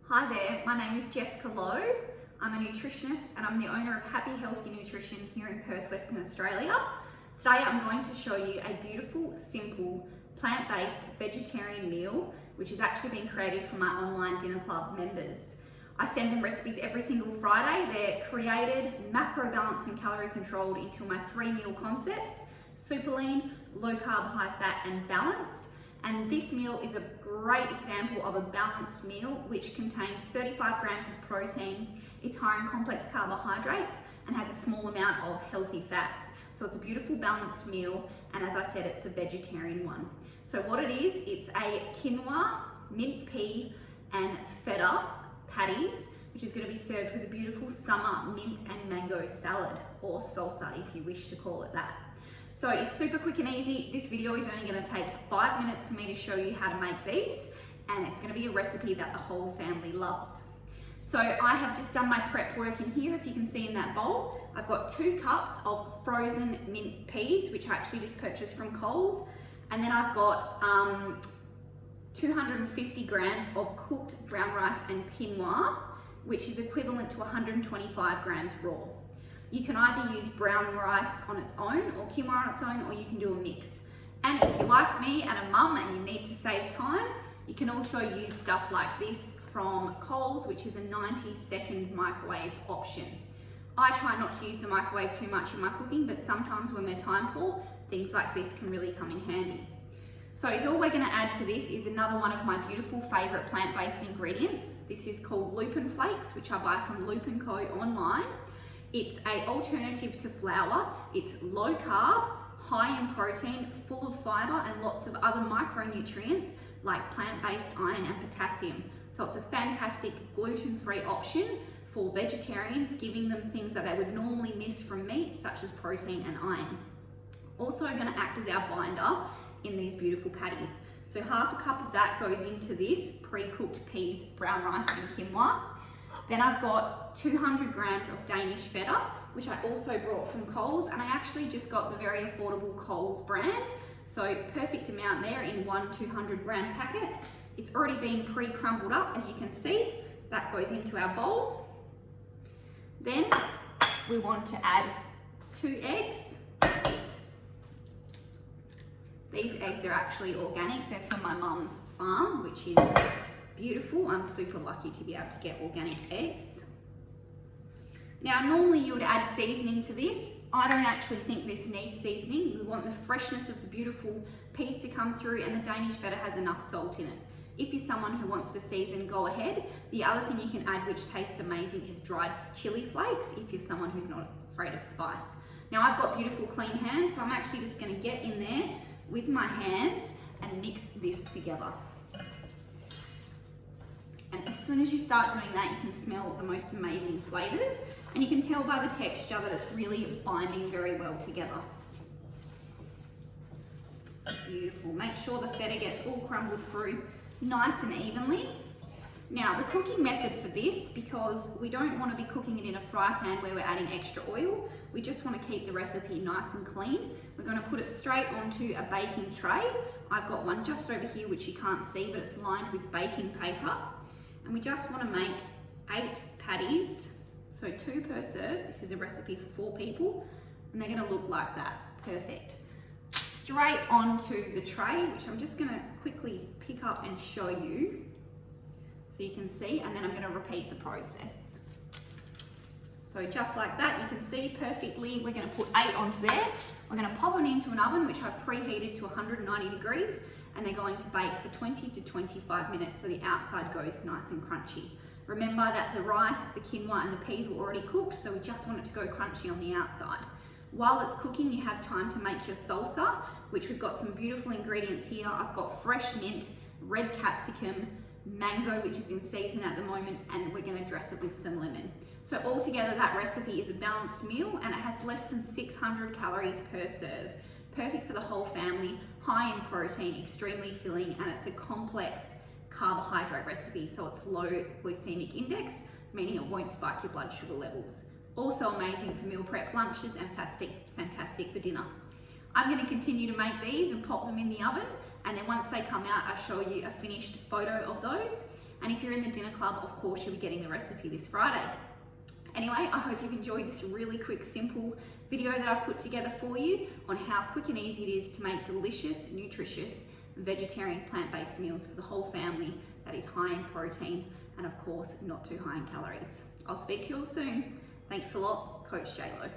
Hi there, my name is J Lowe. I'm a nutritionist and I'm the owner of Happy Healthy Nutrition here in Perth, Western Australia. Today I'm going to show you a beautiful, simple, plant-based vegetarian meal which has actually been created for my online dinner club members. I send them recipes every single Friday. They're created, macro balanced and calorie controlled into my 3 meal concepts: super lean, low carb, high fat and balanced. And this meal is a great example of a balanced meal which contains 35 grams of protein. It's high in complex carbohydrates and has a small amount of healthy fats. So it's a beautiful balanced meal, and as I said, it's a vegetarian one. So what it is, it's a quinoa, mint pea and feta patties, which is going to be served with a beautiful summer mint and mango salad, or salsa if you wish to call it that. So it's super quick and easy. This video is only going to take 5 minutes for me to show you how to make these, and it's going to be a recipe that the whole family loves. So I have just done my prep work in here. If you can see in that bowl, I've got 2 cups of frozen mint peas, which I actually just purchased from Coles. And then I've got 250 grams of cooked brown rice and quinoa, which is equivalent to 125 grams raw. You can either use brown rice on its own or quinoa on its own, or you can do a mix. And if you're like me and a mum and you need to save time, you can also use stuff like this from Coles, which is a 90-second microwave option. I try not to use the microwave too much in my cooking, but sometimes when we're time poor, things like this can really come in handy. So all we're going to add to this is another one of my beautiful favourite plant-based ingredients. This is called lupin flakes, which I buy from Lupin Co online. It's an alternative to flour. It's low carb, high in protein, full of fibre and lots of other micronutrients like plant-based iron and potassium. So it's a fantastic gluten-free option for vegetarians, giving them things that they would normally miss from meat, such as protein and iron. Also going to act as our binder in these beautiful patties. So half a cup of that goes into this pre-cooked peas, brown rice and quinoa. Then I've got 200 grams of Danish feta, which I also brought from Coles, and I actually just got the very affordable Coles brand. So perfect amount there in one 200 gram packet. It's already been pre-crumbled up, as you can see. That goes into our bowl. Then we want to add 2 eggs. These eggs are actually organic. They're from my mum's farm, which is beautiful. I'm super lucky to be able to get organic eggs. Now, normally you would add seasoning to this. I don't actually think this needs seasoning. We want the freshness of the beautiful peas to come through, and the Danish feta has enough salt in it. If you're someone who wants to season, go ahead. The other thing you can add, which tastes amazing, is dried chili flakes, if you're someone who's not afraid of spice. Now, I've got beautiful clean hands, so I'm actually just going to get in there with my hands and mix this together. And as soon as you start doing that, you can smell the most amazing flavors, and you can tell by the texture that it's really binding very well together. Beautiful. Make sure the feta gets all crumbled through nice and evenly. Now, the cooking method for this, because we don't want to be cooking it in a fry pan where we're adding extra oil, we just want to keep the recipe nice and clean. We're going to put it straight onto a baking tray. I've got one just over here which you can't see, but it's lined with baking paper. And we just want to make 8 patties, so 2 per serve. This is a recipe for 4 people, and they're going to look like that. Perfect. Straight onto the tray, which I'm just going to quickly pick up and show you so you can see, and then I'm going to repeat the process. So just like that, you can see perfectly. We're going to put 8 onto there. We're going to pop them into an oven which I've preheated to 190 degrees, and they're going to bake for 20 to 25 minutes so the outside goes nice and crunchy. Remember that the rice, the quinoa and the peas were already cooked, so we just want it to go crunchy on the outside. While it's cooking, you have time to make your salsa, which we've got some beautiful ingredients here. I've got fresh mint, red capsicum, mango, which is in season at the moment, and we're going to dress it with some lemon. So altogether, that recipe is a balanced meal, and it has less than 600 calories per serve. Perfect for the whole family, high in protein, extremely filling, and it's a complex carbohydrate recipe, so it's low glycemic index, meaning it won't spike your blood sugar levels. Also amazing for meal prep lunches and fantastic for dinner. I'm going to continue to make these and pop them in the oven, and then once they come out, I'll show you a finished photo of those. And if you're in the dinner club, of course, you'll be getting the recipe this Friday. Anyway, I hope you've enjoyed this really quick, simple video that I've put together for you on how quick and easy it is to make delicious, nutritious, vegetarian, plant-based meals for the whole family that is high in protein and of course, not too high in calories. I'll speak to you all soon. Thanks a lot, Coach J Lowe.